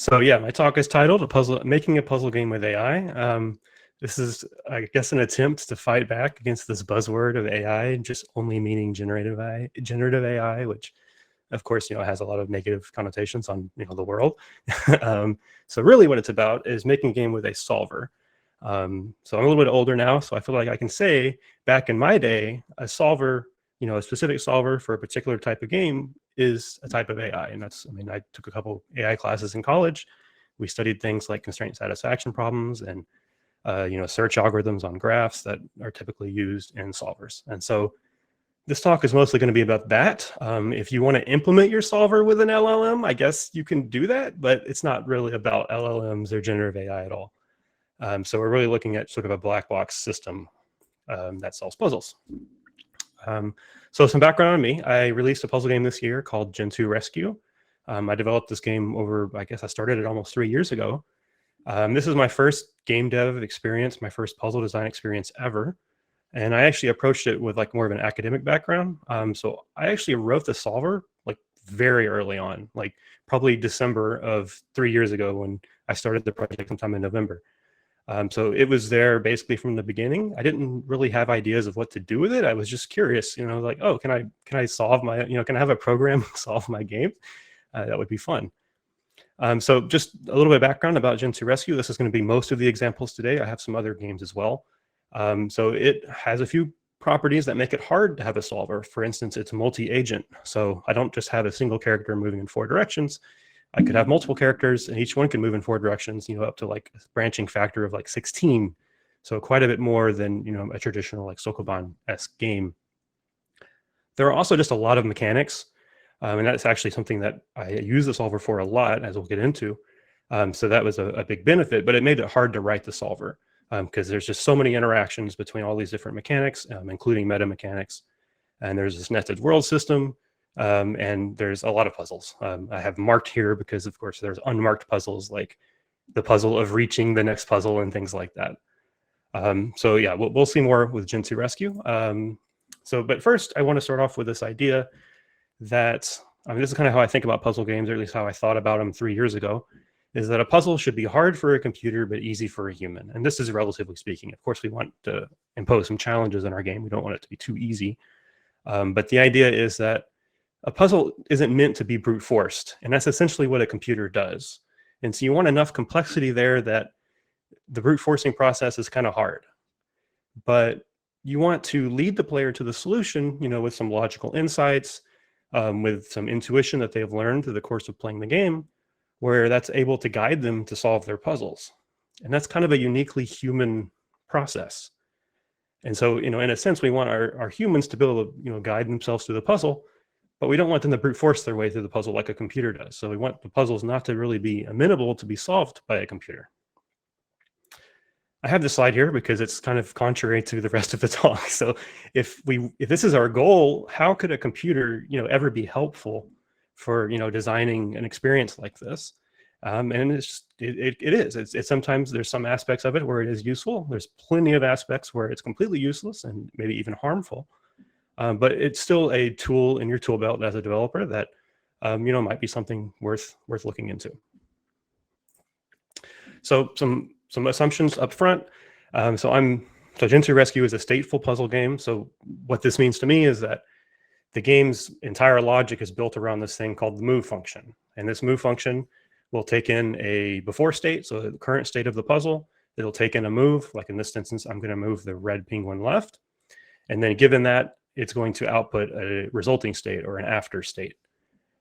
So yeah, my talk is titled Making a Puzzle Game with AI. This is, I guess, an attempt to fight back against this buzzword of AI just only meaning generative AI, which of course, has a lot of negative connotations on, the world. So really what it's about is making a game with a solver. So I'm a little bit older now, so I feel like I can say back in my day, a solver, a specific solver for a particular type of game is a type of AI. And I took a couple AI classes in college. We studied things like constraint satisfaction problems and, search algorithms on graphs that are typically used in solvers. And so this talk is mostly going to be about that. If you want to implement your solver with an LLM, I guess you can do that, but it's not really about LLMs or generative AI at all. So we're really looking at sort of a black box system that solves puzzles. So some background on me. I released a puzzle game this year called Gen 2 Rescue. I developed this game I guess I started it almost 3 years ago. This is my first game dev experience, my first puzzle design experience ever. And I actually approached it with like more of an academic background. So I actually wrote the solver like very early on, like probably December of 3 years ago when I started the project sometime in November. So it was there basically from the beginning. I didn't really have ideas of what to do with it. I was just curious, like, oh, can I solve my, can I have a program solve my game? That would be fun. So just a little bit of background about Gen 2 Rescue. This is going to be most of the examples today. I have some other games as well. So it has a few properties that make it hard to have a solver. For instance, it's multi-agent. So I don't just have a single character moving in 4 directions. I could have multiple characters and each one can move in 4 directions, up to like a branching factor of like 16. So quite a bit more than, a traditional like Sokoban-esque game. There are also just a lot of mechanics. And that's actually something that I use the solver for a lot, as we'll get into. So that was a big benefit, but it made it hard to write the solver because there's just so many interactions between all these different mechanics, including meta mechanics. And there's this nested world system, and there's a lot of puzzles. I have marked here because, of course, there's unmarked puzzles like the puzzle of reaching the next puzzle and things like that. So yeah, we'll see more with Gen 2 Rescue. But first, I want to start off with this idea that, this is kind of how I think about puzzle games, or at least how I thought about them 3 years ago, is that a puzzle should be hard for a computer, but easy for a human. And this is relatively speaking. Of course, we want to impose some challenges in our game. We don't want it to be too easy. But the idea is that a puzzle isn't meant to be brute forced. And that's essentially what a computer does. And so you want enough complexity there that the brute forcing process is kind of hard. But you want to lead the player to the solution, with some logical insights, with some intuition that they've learned through the course of playing the game, where that's able to guide them to solve their puzzles. And that's kind of a uniquely human process. And so, in a sense, we want our humans to be able to, guide themselves through the puzzle, but we don't want them to brute force their way through the puzzle like a computer does. So we want the puzzles not to really be amenable to be solved by a computer. I have this slide here because it's kind of contrary to the rest of the talk. So if this is our goal, how could a computer, ever be helpful for, designing an experience like this? And it is. It's sometimes there's some aspects of it where it is useful. There's plenty of aspects where it's completely useless and maybe even harmful. But it's still a tool in your tool belt as a developer that, might be something worth looking into. So some assumptions up front. So Gen 2 Rescue is a stateful puzzle game. So what this means to me is that the game's entire logic is built around this thing called the move function. And this move function will take in a before state, so the current state of the puzzle. It'll take in a move, like in this instance, I'm going to move the red penguin left. And then given that, it's going to output a resulting state or an after state.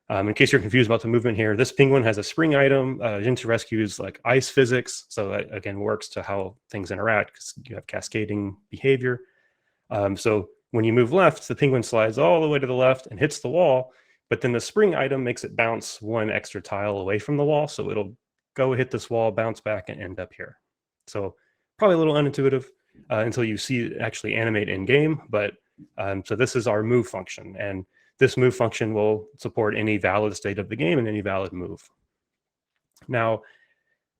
In case you're confused about the movement here, this penguin has a spring item. Gen 2 Rescue is like ice physics. So that, again, works to how things interact because you have cascading behavior. So when you move left, the penguin slides all the way to the left and hits the wall. But then the spring item makes it bounce one extra tile away from the wall. So it'll go hit this wall, bounce back, and end up here. So probably a little unintuitive until you see it actually animate in game. But so this is our move function. And this move function will support any valid state of the game and any valid move. Now,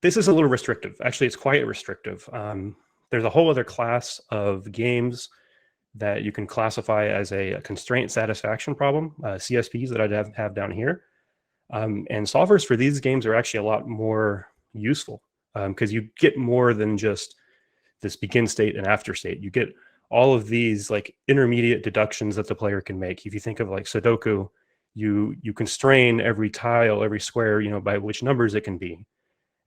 this is a little restrictive. Actually, it's quite restrictive. There's a whole other class of games that you can classify as a constraint satisfaction problem, CSPs that I have down here. And solvers for these games are actually a lot more useful because you get more than just this begin state and after state. You get all of these like intermediate deductions that the player can make. If you think of like Sudoku, you constrain every tile, every square, by which numbers it can be.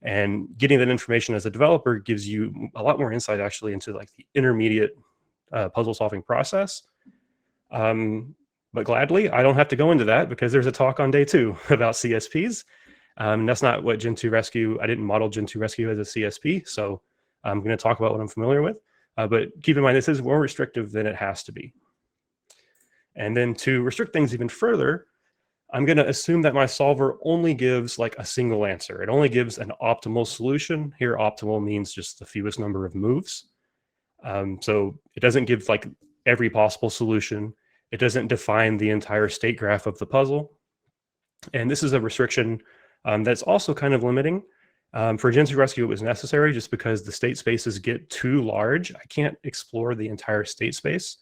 And getting that information as a developer gives you a lot more insight actually into like the intermediate puzzle solving process. But gladly, I don't have to go into that because there's a talk on day 2 about CSPs. That's not what Gen 2 Rescue, I didn't model Gen 2 Rescue as a CSP, so I'm going to talk about what I'm familiar with. But keep in mind, this is more restrictive than it has to be. And then to restrict things even further, I'm going to assume that my solver only gives like a single answer. It only gives an optimal solution. Here, optimal means just the fewest number of moves. So it doesn't give like every possible solution. It doesn't define the entire state graph of the puzzle. And this is a restriction that's also kind of limiting. For Gen 2 Rescue, it was necessary just because the state spaces get too large. I can't explore the entire state space.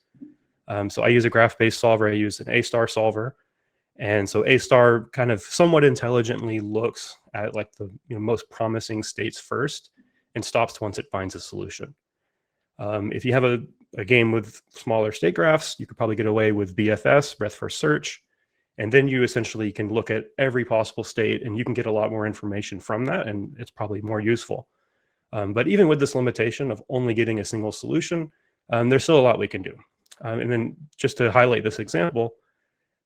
So I use a graph-based solver. I use an A-star solver. And so A-star kind of somewhat intelligently looks at like the most promising states first and stops once it finds a solution. If you have a game with smaller state graphs, you could probably get away with BFS, breadth first search. And then you essentially can look at every possible state and you can get a lot more information from that, and it's probably more useful. But even with this limitation of only getting a single solution, there's still a lot we can do. And then just to highlight this example,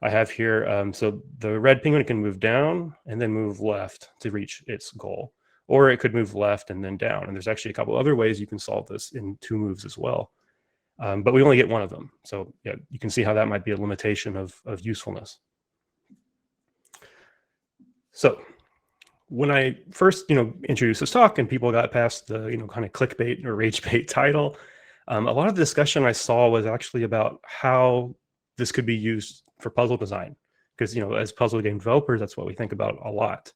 I have here, so the red penguin can move down and then move left to reach its goal, or it could move left and then down. And there's actually a couple other ways you can solve this in 2 moves as well. But we only get one of them. So yeah, you can see how that might be a limitation of usefulness. So when I first, introduced this talk and people got past the, kind of clickbait or rage bait title, a lot of the discussion I saw was actually about how this could be used for puzzle design. Because, as puzzle game developers, that's what we think about a lot.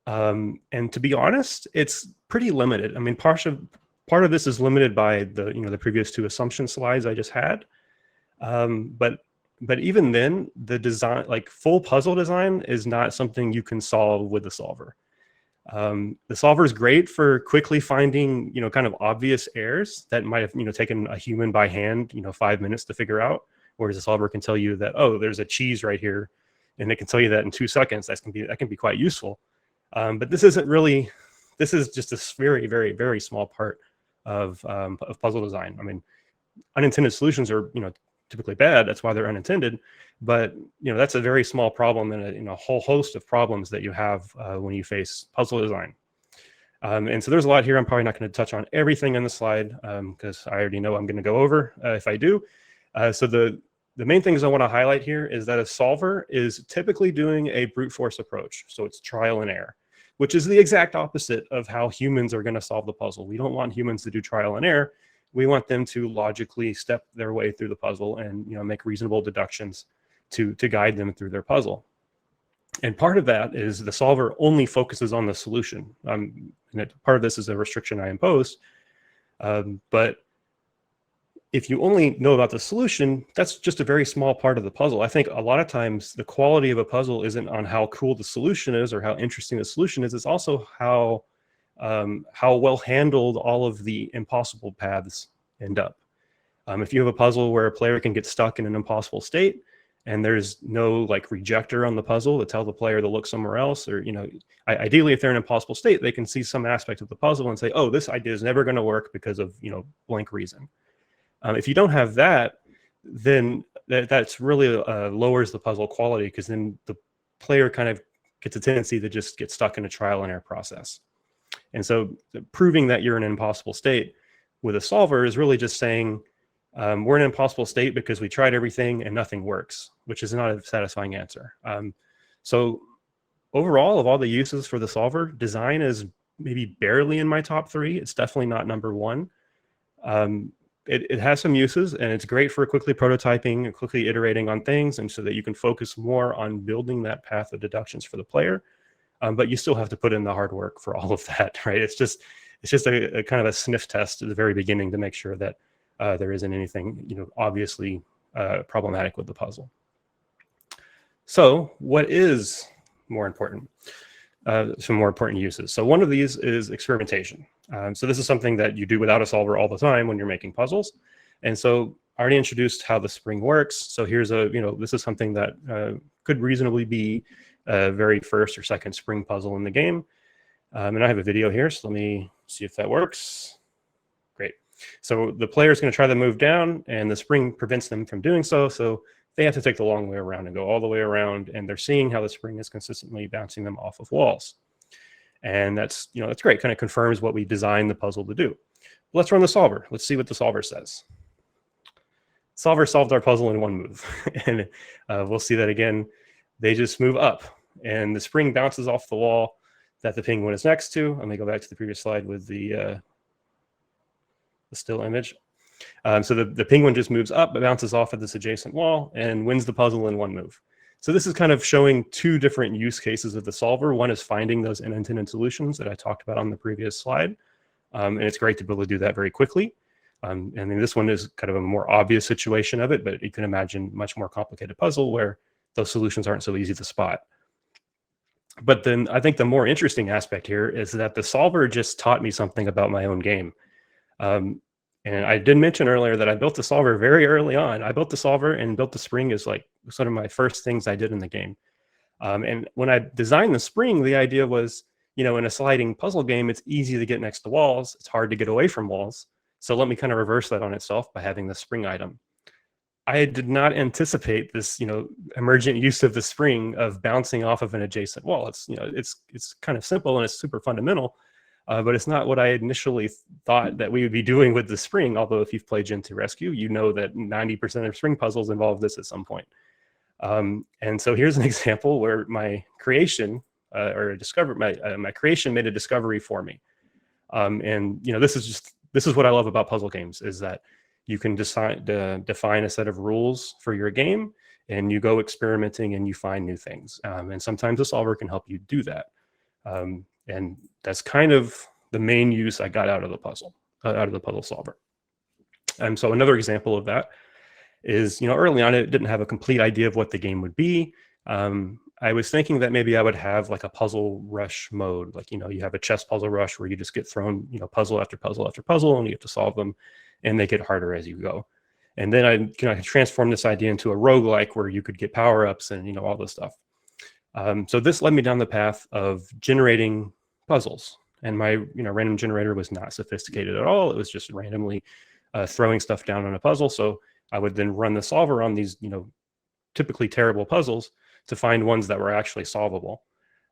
And to be honest, it's pretty limited. I mean, part of this is limited by the, the previous 2 assumption slides I just had. But even then, the design, like full puzzle design, is not something you can solve with the solver. The solver is great for quickly finding, kind of obvious errors that might have, taken a human by hand, 5 minutes to figure out. Whereas the solver can tell you that, oh, there's a cheese right here, and it can tell you that in 2 seconds. That can be quite useful. But this isn't really. This is just a very, very, very small part of puzzle design. I mean, unintended solutions are, typically bad. That's why they're unintended. But that's a very small problem in a whole host of problems that you have when you face puzzle design. And so there's a lot here. I'm probably not going to touch on everything on the slide because I already know I'm going to go over if I do. So the main things I want to highlight here is that a solver is typically doing a brute force approach. So it's trial and error, which is the exact opposite of how humans are going to solve the puzzle. We don't want humans to do trial and error. We want them to logically step their way through the puzzle and make reasonable deductions to guide them through their puzzle. And part of that is the solver only focuses on the solution. And part of this is a restriction I imposed. But if you only know about the solution, that's just a very small part of the puzzle. I think a lot of times the quality of a puzzle isn't on how cool the solution is or how interesting the solution is. It's also how well handled all of the impossible paths end up. If you have a puzzle where a player can get stuck in an impossible state and there's no like rejector on the puzzle to tell the player to look somewhere else, or ideally if they're in an impossible state, they can see some aspect of the puzzle and say, oh, this idea is never going to work because of blank reason. If you don't have that, then that's really lowers the puzzle quality, because then the player kind of gets a tendency to just get stuck in a trial and error process. And so proving that you're in an impossible state with a solver is really just saying we're in an impossible state because we tried everything and nothing works, which is not a satisfying answer. So overall, of all the uses for the solver, design is maybe barely in my top 3. It's definitely not number 1. It has some uses, and it's great for quickly prototyping and quickly iterating on things, and so that you can focus more on building that path of deductions for the player. But you still have to put in the hard work for all of that, right? It's just a kind of a sniff test at the very beginning to make sure that there isn't anything, obviously problematic with the puzzle. So what is more important. Some more important uses. So one of these is experimentation. So this is something that you do without a solver all the time when you're making puzzles. And so I already introduced how the spring works. So here's this is something that could reasonably be a very first or second spring puzzle in the game. And I have a video here, so let me see if that works. Great. So the player is going to try to move down, and the spring prevents them from doing so. So they have to take the long way around and go all the way around, and they're seeing how the spring is consistently bouncing them off of walls. And that's great, kind of confirms what we designed the puzzle to do. Let's run the solver. Let's see what the solver says. Solver solved our puzzle in one move. And we'll see that again. They just move up, and the spring bounces off the wall that the penguin is next to. Let me go back to the previous slide with the still image. So the penguin just moves up, bounces off of this adjacent wall, and wins the puzzle in one move. So this is kind of showing two different use cases of the solver. One is finding those unintended solutions that I talked about on the previous slide. And it's great to be able to do that very quickly. And then this one is kind of a more obvious situation of it, but you can imagine much more complicated puzzle where those solutions aren't so easy to spot. But then I think the more interesting aspect here is that the solver just taught me something about my own game. And I did mention earlier that I built the solver very early on. I built the solver and built the spring as like sort of my first things I did in the game. And when I designed the spring, the idea was, in a sliding puzzle game, it's easy to get next to walls. It's hard to get away from walls. So let me kind of reverse that on itself by having the spring item. I did not anticipate this, emergent use of the spring of bouncing off of an adjacent wall. It's kind of simple and it's super fundamental. But it's not what I initially thought that we would be doing with the spring. Although if you've played Gen 2 Rescue, you know that 90% of spring puzzles involve this at some point. And so here's an example where my creation my creation made a discovery for me. And this is what I love about puzzle games, is that you can define a set of rules for your game, and you go experimenting and you find new things. And sometimes a solver can help you do that. And that's kind of the main use I got out of the puzzle solver. And so another example of that is, early on, it didn't have a complete idea of what the game would be. I was thinking that maybe I would have like a puzzle rush mode. Like, you have a chess puzzle rush where you just get thrown, puzzle after puzzle after puzzle, and you have to solve them, and they get harder as you go. And then I transformed this idea into a roguelike where you could get power-ups and, all this stuff. So this led me down the path of generating puzzles, and my random generator was not sophisticated at all. It was just randomly throwing stuff down on a puzzle. So I would then run the solver on these typically terrible puzzles to find ones that were actually solvable.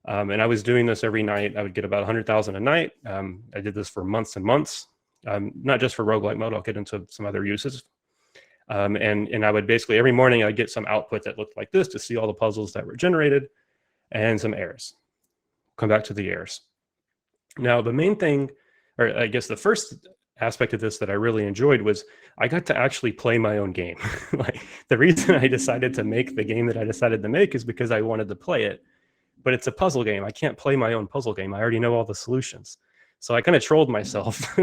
And I was doing this every night. I would get about 100,000 a night. I did this for months and months, not just for roguelike mode. I'll get into some other uses. And I would basically every morning I'd get some output that looked like this to see all the puzzles that were generated and some errors. Come back to the errors. Now, the main thing, or I guess the first aspect of this that I really enjoyed was I got to actually play my own game. Like, the reason I decided to make the game that I decided to make is because I wanted to play it, but it's a puzzle game. I can't play my own puzzle game. I already know all the solutions. So I kind of trolled myself.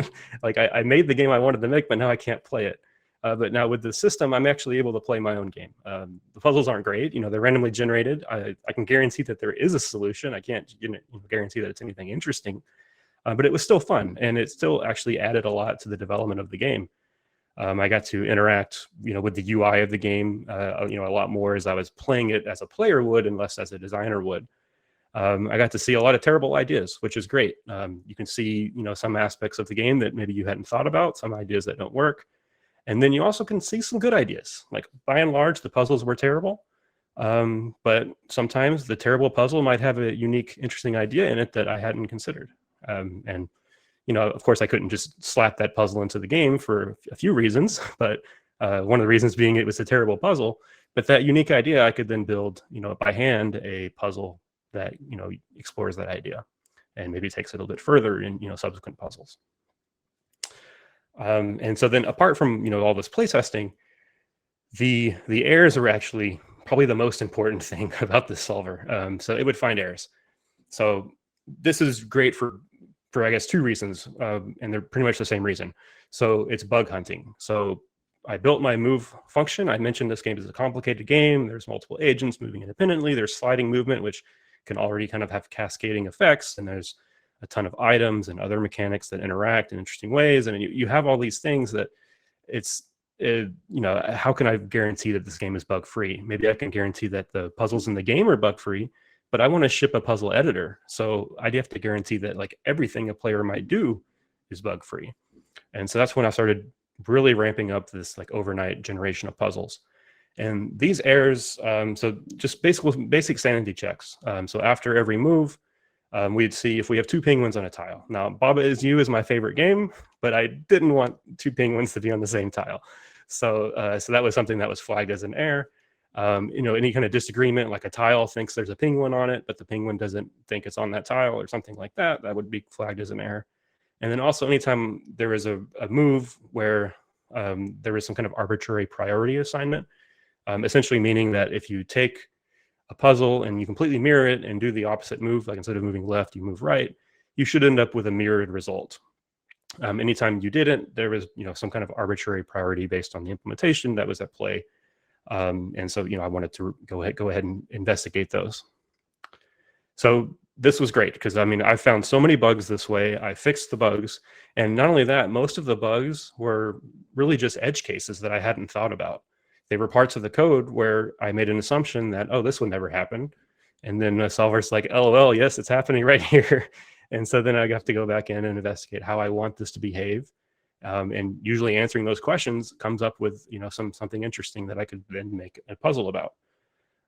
Like, I made the game I wanted to make, but now I can't play it. But now with the system, I'm actually able to play my own game. The puzzles aren't great. They're randomly generated. I can guarantee that there is a solution. I can't guarantee that it's anything interesting. But it was still fun, and it still actually added a lot to the development of the game. I got to interact, with the UI of the game, a lot more as I was playing it as a player would, and less as a designer would. I got to see a lot of terrible ideas, which is great. You can see, some aspects of the game that maybe you hadn't thought about, some ideas that don't work. And then you also can see some good ideas. Like, by and large, the puzzles were terrible. But sometimes the terrible puzzle might have a unique, interesting idea in it that I hadn't considered. And of course, I couldn't just slap that puzzle into the game for a few reasons, but one of the reasons being it was a terrible puzzle. But that unique idea, I could then build, by hand, a puzzle that, explores that idea and maybe takes it a little bit further in, subsequent puzzles. And so then, apart from, all this playtesting, the errors are actually probably the most important thing about this solver. So it would find errors. So this is great for I guess two reasons, and they're pretty much the same reason. So it's bug hunting. So I built my move function. I mentioned this game is a complicated game. There's multiple agents moving independently. There's sliding movement, which can already kind of have cascading effects, and there's a ton of items and other mechanics that interact in interesting ways, and you have all these things that it's how can I guarantee that this game is bug free? Maybe I can guarantee that the puzzles in the game are bug free, but I want to ship a puzzle editor, so I'd have to guarantee that like everything a player might do is bug free. And so that's when I started really ramping up this like overnight generation of puzzles. And these errors, so just basic sanity checks. So after every move, we'd see if we have 2 penguins on a tile. Now, Baba Is You is my favorite game, but I didn't want 2 penguins to be on the same tile. So, so that was something that was flagged as an error. Any kind of disagreement, like a tile thinks there's a penguin on it, but the penguin doesn't think it's on that tile or something like that, that would be flagged as an error. And then also anytime there is a move where there is some kind of arbitrary priority assignment, essentially meaning that if you take a puzzle and you completely mirror it and do the opposite move, like instead of moving left, you move right, you should end up with a mirrored result. Anytime you didn't, there was some kind of arbitrary priority based on the implementation that was at play. And so I wanted to go ahead and investigate those. So this was great because I found so many bugs this way. I fixed the bugs, and not only that, most of the bugs were really just edge cases that I hadn't thought about. They were parts of the code where I made an assumption that, oh, this would never happen. And then the solver's like, LOL, yes, it's happening right here. And so then I have to go back in and investigate how I want this to behave. And usually answering those questions comes up with, something interesting that I could then make a puzzle about.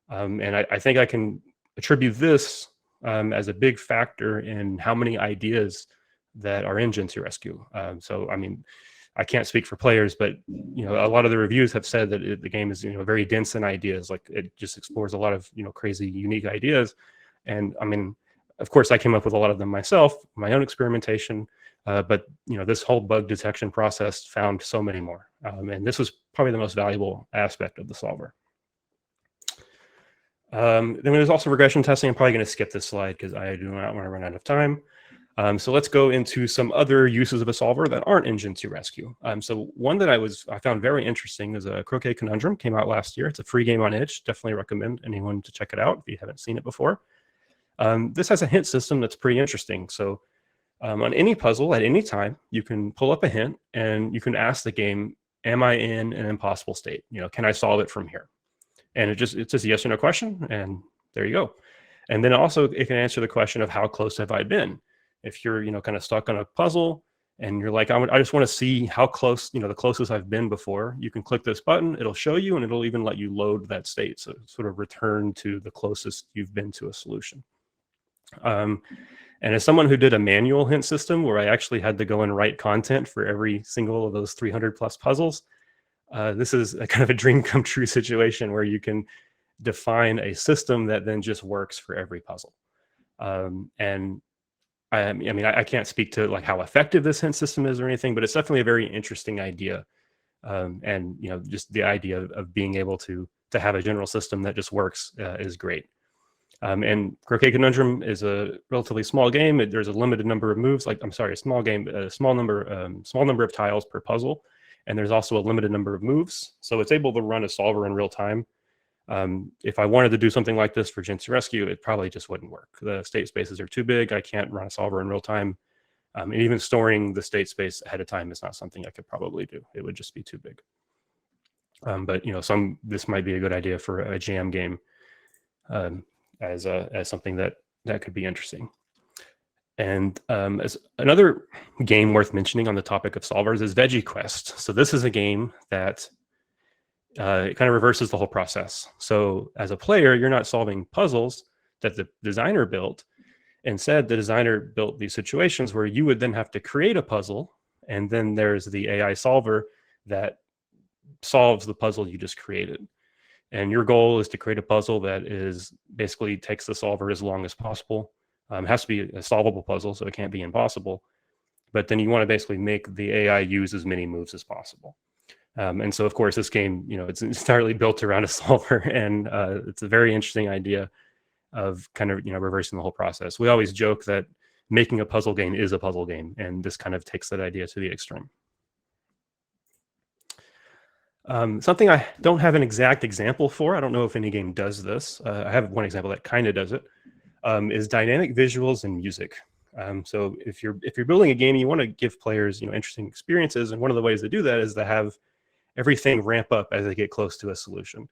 And I think I can attribute this as a big factor in how many ideas that are in Gen2 Rescue. So, I can't speak for players, but a lot of the reviews have said that the game is very dense in ideas. Like it just explores a lot of crazy, unique ideas. And of course, I came up with a lot of them myself, my own experimentation. But this whole bug detection process found so many more, and this was probably the most valuable aspect of the solver. Then there's also regression testing. I'm probably going to skip this slide because I do not want to run out of time. So let's go into some other uses of a solver that aren't in Gen2 Rescue. So one that I found very interesting is a Croquet Conundrum. Came out last year. It's a free game on itch. Definitely recommend anyone to check it out if you haven't seen it before. This has a hint system that's pretty interesting. So on any puzzle at any time, you can pull up a hint and you can ask the game, am I in an impossible state? Can I solve it from here? And it's just a yes or no question, and there you go. And then also it can answer the question of how close have I been? If you're kind of stuck on a puzzle and you're like, I just want to see how close, the closest I've been before, you can click this button, it'll show you, and it'll even let you load that state. So sort of return to the closest you've been to a solution. And as someone who did a manual hint system where I actually had to go and write content for every single of those 300 plus puzzles, this is a kind of a dream come true situation where you can define a system that then just works for every puzzle. And I can't speak to like how effective this hint system is or anything, but it's definitely a very interesting idea. And just the idea of being able to have a general system that just works is great. And Croquet Conundrum is a relatively small game. There's a limited number of moves. A small game, a small number of tiles per puzzle, and there's also a limited number of moves. So it's able to run a solver in real time. If I wanted to do something like this for Gen2 Rescue, it probably just wouldn't work. The state spaces are too big. I can't run a solver in real time. And even storing the state space ahead of time is not something I could probably do. It would just be too big. But this might be a good idea for a jam game as something that could be interesting. And as another game worth mentioning on the topic of solvers is Veggie Quest. So this is a game that it kind of reverses the whole process. So as a player, you're not solving puzzles that the designer built. Instead, the designer built these situations where you would then have to create a puzzle, and then there's the AI solver that solves the puzzle you just created. And your goal is to create a puzzle that basically takes the solver as long as possible. It has to be a solvable puzzle, so it can't be impossible. But then you want to basically make the AI use as many moves as possible. And so, of course, this game, it's entirely built around a solver, and it's a very interesting idea of kind of, reversing the whole process. We always joke that making a puzzle game is a puzzle game, and this kind of takes that idea to the extreme. Something I don't have an exact example for. I don't know if any game does this. I have one example that kind of does it. is dynamic visuals and music. So if you're building a game, you want to give players interesting experiences, and one of the ways to do that is to have everything ramp up as they get close to a solution.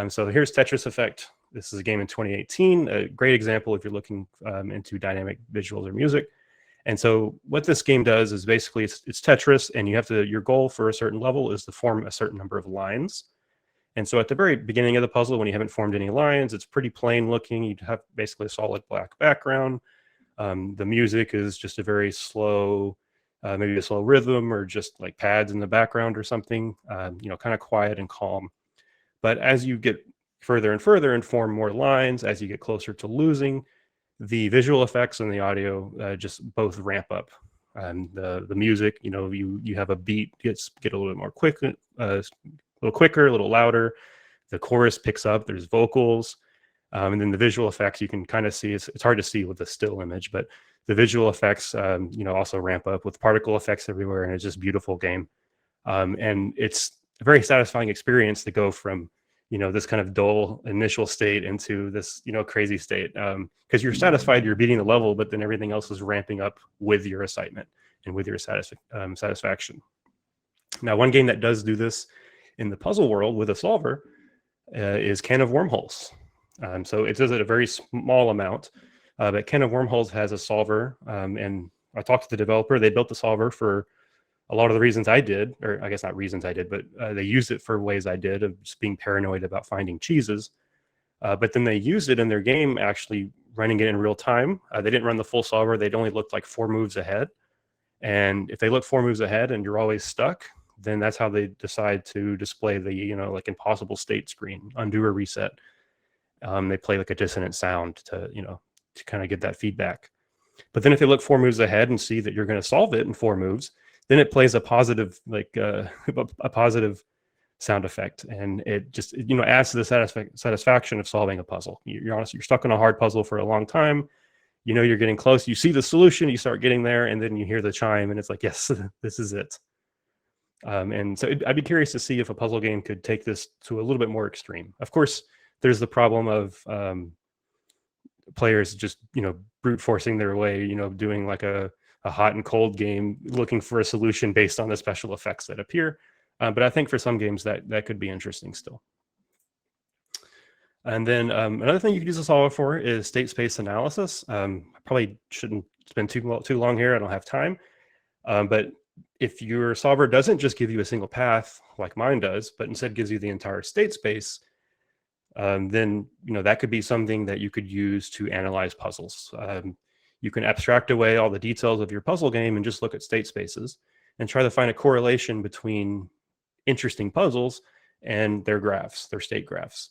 So here's Tetris Effect. This is a game in 2018, a great example if you're looking into dynamic visuals or music. And so what this game does is basically it's Tetris, and you have to, your goal for a certain level is to form a certain number of lines. And so at the very beginning of the puzzle, when you haven't formed any lines, it's pretty plain looking. You have basically a solid black background. The music is just a very slow, maybe a slow rhythm, or just like pads in the background or something, kind of quiet and calm. But as you get further and further and form more lines, as you get closer to losing, the visual effects and the audio just both ramp up. The music, you have a beat get a little bit more quick, a little quicker, a little louder. The chorus picks up. There's vocals, and then the visual effects you can kind of see. It's hard to see with the still image, but the visual effects, also ramp up with particle effects everywhere, and it's just a beautiful game. And it's a very satisfying experience to go from this kind of dull initial state into this crazy state, because you're satisfied you're beating the level, but then everything else is ramping up with your excitement and with your satisfaction. Now, one game that does do this in the puzzle world with a solver is Can of Wormholes. So it does it a very small amount, but Can of Wormholes has a solver, and I talked to the developer. They built the solver for a lot of the reasons I did, or I guess not reasons I did, but they used it for ways I did, of just being paranoid about finding cheeses. But then they used it in their game, actually running it in real time. They didn't run the full solver. They'd only looked like 4 moves ahead. And if they look 4 moves ahead and you're always stuck, then that's how they decide to display the, like impossible state screen, undo or reset. They play like a dissonant sound to kind of get that feedback. But then if they look 4 moves ahead and see that you're going to solve it in 4 moves, then it plays a positive, a positive sound effect, and it just adds to the satisfaction of solving a puzzle. You're stuck on a hard puzzle for a long time. You're getting close. You see the solution. You start getting there, and then you hear the chime, and it's like, yes, this is it. And so I'd be curious to see if a puzzle game could take this to a little bit more extreme. Of course, there's the problem of players just brute forcing their way, doing like a hot and cold game, looking for a solution based on the special effects that appear. But I think for some games that could be interesting still. And then another thing you could use a solver for is state space analysis. I probably shouldn't spend too long here. I don't have time. But if your solver doesn't just give you a single path like mine does, but instead gives you the entire state space, then that could be something that you could use to analyze puzzles. You can abstract away all the details of your puzzle game and just look at state spaces and try to find a correlation between interesting puzzles and their graphs, their state graphs.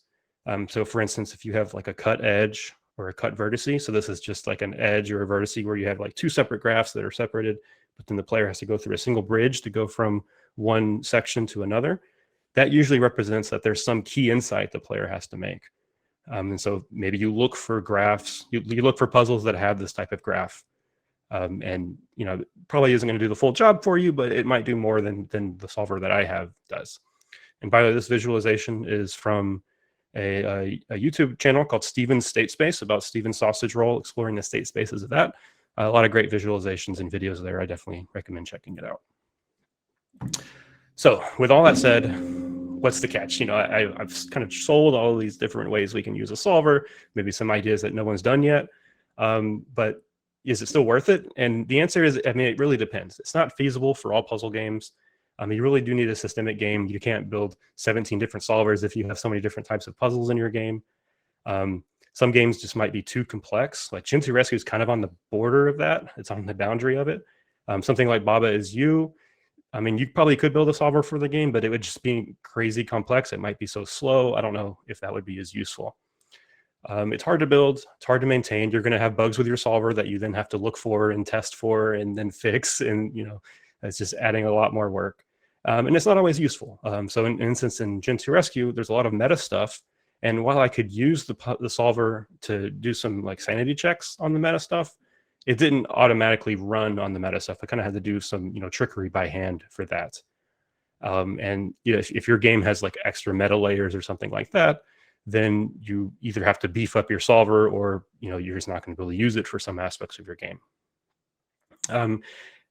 So for instance, if you have like a cut edge or a cut vertice, so this is just like an edge or a vertice where you have like 2 separate graphs that are separated, but then the player has to go through a single bridge to go from one section to another. That usually represents that there's some key insight the player has to make. And so maybe you look for graphs, you look for puzzles that have this type of graph. And probably isn't going to do the full job for you, but it might do more than the solver that I have does. And by the way, this visualization is from a YouTube channel called Steven's State Space, about Steven's sausage roll, exploring the state spaces of that. A lot of great visualizations and videos there. I definitely recommend checking it out. So with all that said, what's the catch? I've kind of sold all these different ways we can use a solver, maybe some ideas that no one's done yet, but is it still worth it? And the answer is, it really depends. It's not feasible for all puzzle games. You really do need a systemic game. You can't build 17 different solvers if you have so many different types of puzzles in your game. Some games just might be too complex. Like Gym 2 Rescue is kind of on the border of that. It's on the boundary of it. Something like Baba Is You, you probably could build a solver for the game, but it would just be crazy complex. It might be so slow. I don't know if that would be as useful. It's hard to build. It's hard to maintain. You're going to have bugs with your solver that you then have to look for and test for and then fix. And, it's just adding a lot more work. And it's not always useful. So in instance, in Gym 2 Rescue, there's a lot of meta stuff. And while I could use the solver to do some like sanity checks on the meta stuff, it didn't automatically run on the meta stuff. I kind of had to do some, trickery by hand for that. And if your game has like extra meta layers or something like that, then you either have to beef up your solver, or you're just not going to be able to use it for some aspects of your game. And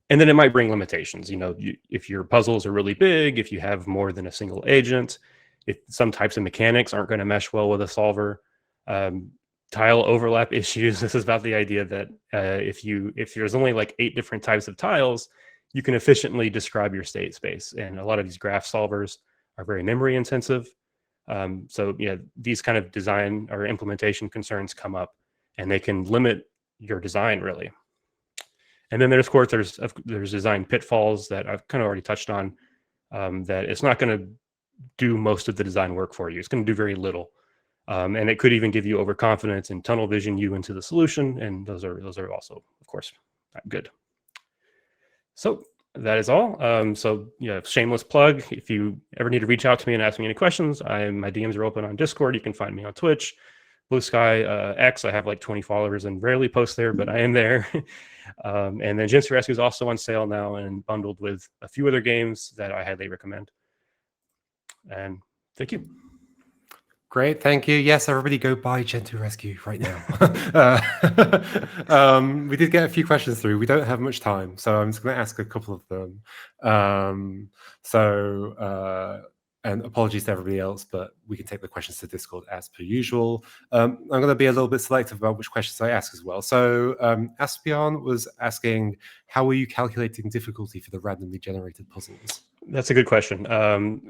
then it might bring limitations. If your puzzles are really big, if you have more than a single agent, if some types of mechanics aren't going to mesh well with a solver. Tile overlap issues. This is about the idea that if there's only like 8 different types of tiles, you can efficiently describe your state space. And a lot of these graph solvers are very memory intensive. So yeah, these kind of design or implementation concerns come up, and they can limit your design really. And then of course there's design pitfalls that I've kind of already touched on. That it's not going to do most of the design work for you. It's going to do very little. And it could even give you overconfidence and tunnel vision you into the solution. And those are also, of course, not good. So that is all. So shameless plug. If you ever need to reach out to me and ask me any questions, my DMs are open on Discord. You can find me on Twitch, Blue Sky, X. I have like 20 followers and rarely post there, but I am there. And then Generative Rescue is also on sale now and bundled with a few other games that I highly recommend. And thank you. Great, thank you. Yes, everybody go buy Generative Rescue right now. We did get a few questions through. We don't have much time, so I'm just going to ask a couple of them. And apologies to everybody else, but we can take the questions to Discord as per usual. I'm going to be a little bit selective about which questions I ask as well. So Aspion was asking, how are you calculating difficulty for the randomly generated puzzles? That's a good question.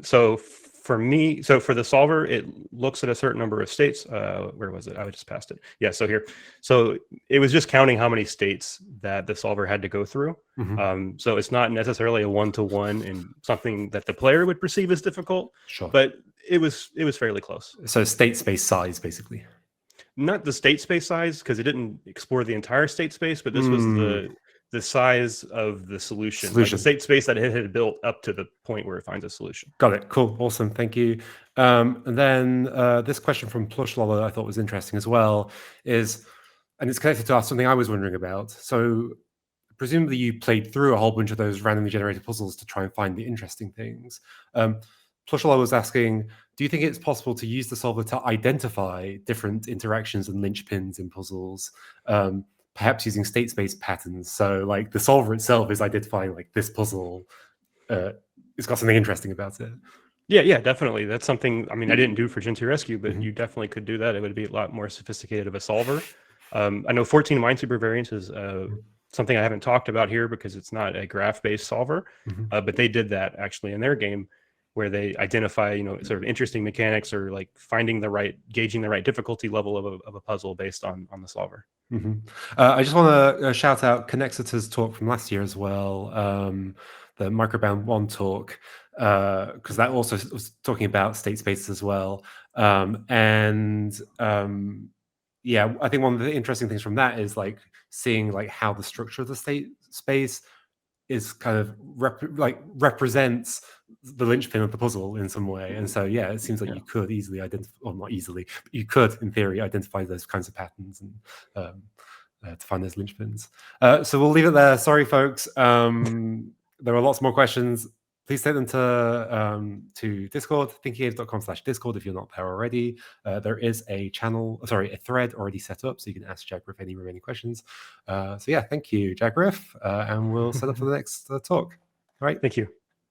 So for me, for the solver, it looks at a certain number of states. Where was it? I just passed it. Yeah, so here. So it was just counting how many states that the solver had to go through. Mm-hmm. So it's not necessarily a one-to-one in something that the player would perceive as difficult. Sure. But it was fairly close. So state space size, basically. Not the state space size, because it didn't explore the entire state space, but this was the size of the solution. Like the state space that it had built up to the point where it finds a solution. Got it. Cool. Awesome. Thank you. And then this question from Plush Lola I thought was interesting as well is, and it's connected to something I was wondering about. So presumably you played through a whole bunch of those randomly generated puzzles to try and find the interesting things. Plush Lola was asking, do you think it's possible to use the solver to identify different interactions and linchpins in puzzles? Perhaps using state space patterns. So like the solver itself is identifying like this puzzle. It's got something interesting about it. Yeah, definitely. That's something, I mean, I didn't do for Generative Rescue, but you definitely could do that. It would be a lot more sophisticated of a solver. I know 14 Minesweeper variants is something I haven't talked about here because it's not a graph-based solver, but they did that actually in their game, where they identify, sort of interesting mechanics or like gauging the right difficulty level of a puzzle based on the solver. I just want to shout out Connexita's talk from last year as well, the Microbound 1 talk, because that also was talking about state spaces as well. Yeah, I think one of the interesting things from that is like seeing like how the structure of the state space is kind of represents the linchpin of the puzzle in some way. And so, yeah, it seems like you could easily identify, or not easily, but you could, in theory, identify those kinds of patterns and to find those linchpins. So we'll leave it there. Sorry, folks. There are lots more questions. Please take them to Discord, thinkygames.com/Discord if you're not there already. There is a thread already set up, so you can ask Jagriff any remaining questions. So yeah, thank you, Jagriff, and we'll set up for the next talk. All right. Thank you.